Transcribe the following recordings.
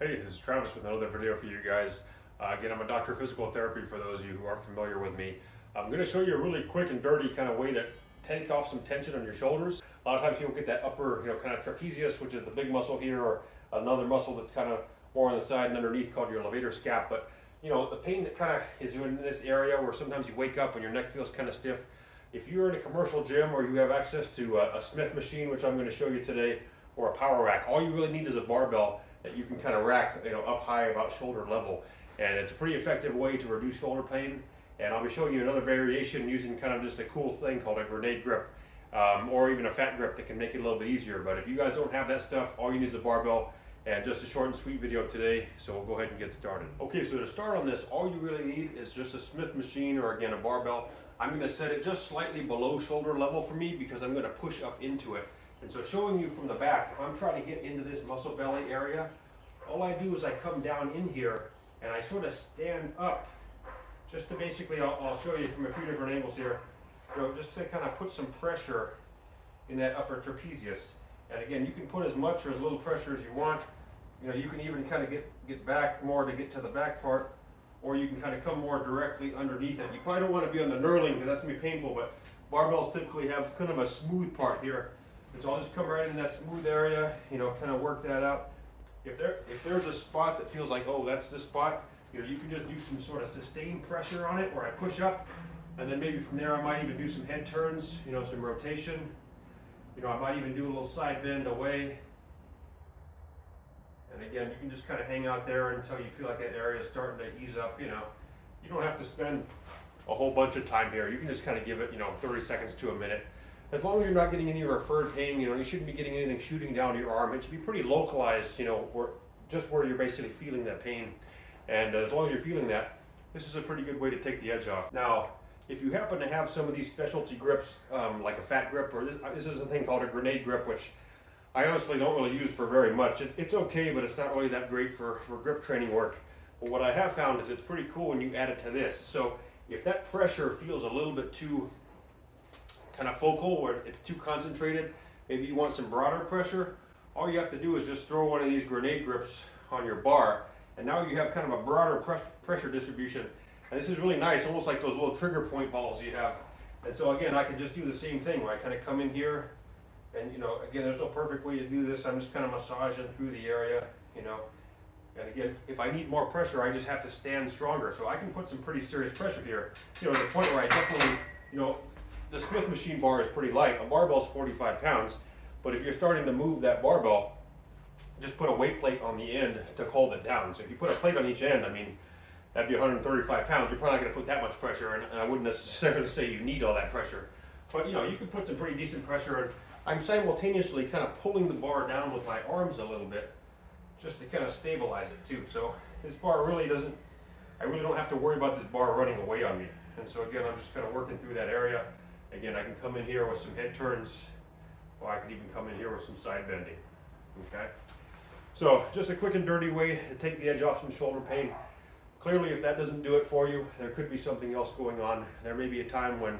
Hey, this is Travis with another video for you guys. Again, I'm a doctor of physical therapy for those of you who aren't familiar with me. I'm going to show you a really quick and dirty kind of way to take off some tension on your shoulders. A lot of times people get that upper, kind of trapezius, which is the big muscle here, or another muscle that's kind of more on the side and underneath called your levator scap. But, the pain that kind of is in this area where sometimes you wake up and your neck feels kind of stiff. If you're in a commercial gym or you have access to a Smith machine, which I'm going to show you today, or a power rack, all you really need is a barbell that you can kind of rack up high about shoulder level, and it's a pretty effective way to reduce shoulder pain. And I'll be showing you another variation using kind of just a cool thing called a grenade grip, or even a fat grip that can make it a little bit easier. But if you guys don't have that stuff, all you need is a barbell, and just a short and sweet video today, so we'll go ahead and get started. Okay, so to start on this, all you really need is just a Smith machine, or again a barbell. I'm going to set it just slightly below shoulder level for me because I'm going to push up into it. And so showing you from the back, if I'm trying to get into this muscle belly area, all I do is I come down in here and I sort of stand up just to basically, I'll show you from a few different angles here, just to kind of put some pressure in that upper trapezius. And again, you can put as much or as little pressure as you want. You can even kind of get back more to get to the back part, or you can kind of come more directly underneath it. You probably don't want to be on the knurling because that's going to be painful, but barbells typically have kind of a smooth part here. And so I'll just come right in that smooth area, kind of work that out. If there's a spot that feels like, oh, that's the spot, you can just do some sort of sustained pressure on it, where I push up, and then maybe from there I might even do some head turns, some rotation. I might even do a little side bend away. And again, you can just kind of hang out there until you feel like that area is starting to ease up. You don't have to spend a whole bunch of time here. You can just kind of give it, 30 seconds to a minute. As long as you're not getting any referred pain, you shouldn't be getting anything shooting down your arm. It should be pretty localized, where you're basically feeling that pain. And as long as you're feeling that, this is a pretty good way to take the edge off. Now, if you happen to have some of these specialty grips, like a fat grip, or this is a thing called a grenade grip, which I honestly don't really use for very much. It's okay, but it's not really that great for grip training work. But what I have found is it's pretty cool when you add it to this. So if that pressure feels a little bit too kind of focal, where it's too concentrated, maybe you want some broader pressure, all you have to do is just throw one of these grenade grips on your bar, and now you have kind of a broader pressure distribution. And this is really nice, almost like those little trigger point balls you have. And so again, I can just do the same thing where I kind of come in here, and again, there's no perfect way to do this. I'm just kind of massaging through the area, and again, if I need more pressure, I just have to stand stronger. So I can put some pretty serious pressure here, to the point where I definitely, the Smith machine bar is pretty light. A barbell is 45 pounds, but if you're starting to move that barbell, just put a weight plate on the end to hold it down. So if you put a plate on each end, that'd be 135 pounds. You're probably not going to put that much pressure, and I wouldn't necessarily say you need all that pressure. But you can put some pretty decent pressure, and I'm simultaneously kind of pulling the bar down with my arms a little bit, just to kind of stabilize it too. So this bar really doesn't, I really don't have to worry about this bar running away on me. And so again, I'm just kind of working through that area. Again, I can come in here with some head turns, or I could even come in here with some side bending, okay? So just a quick and dirty way to take the edge off some shoulder pain. Clearly, if that doesn't do it for you, there could be something else going on. There may be a time when,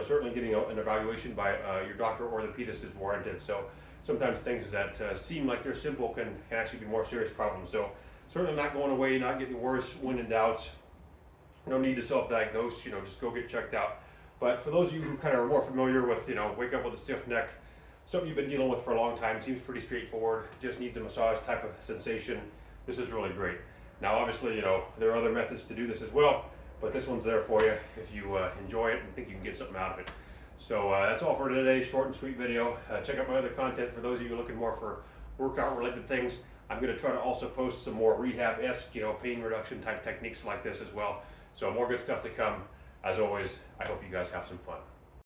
certainly getting an evaluation by your doctor or orthopedist is warranted. So sometimes things that seem like they're simple can actually be more serious problems. So certainly not going away, not getting worse when in doubt. No need to self-diagnose, just go get checked out. But for those of you who kind of are more familiar with, wake up with a stiff neck, something you've been dealing with for a long time, seems pretty straightforward, just needs a massage type of sensation, this is really great. Now obviously, there are other methods to do this as well, but this one's there for you if you enjoy it and think you can get something out of it. So that's all for today, short and sweet video. Check out my other content for those of you looking more for workout related things. I'm going to try to also post some more rehab-esque, pain reduction type techniques like this as well. So more good stuff to come. As always, I hope you guys have some fun.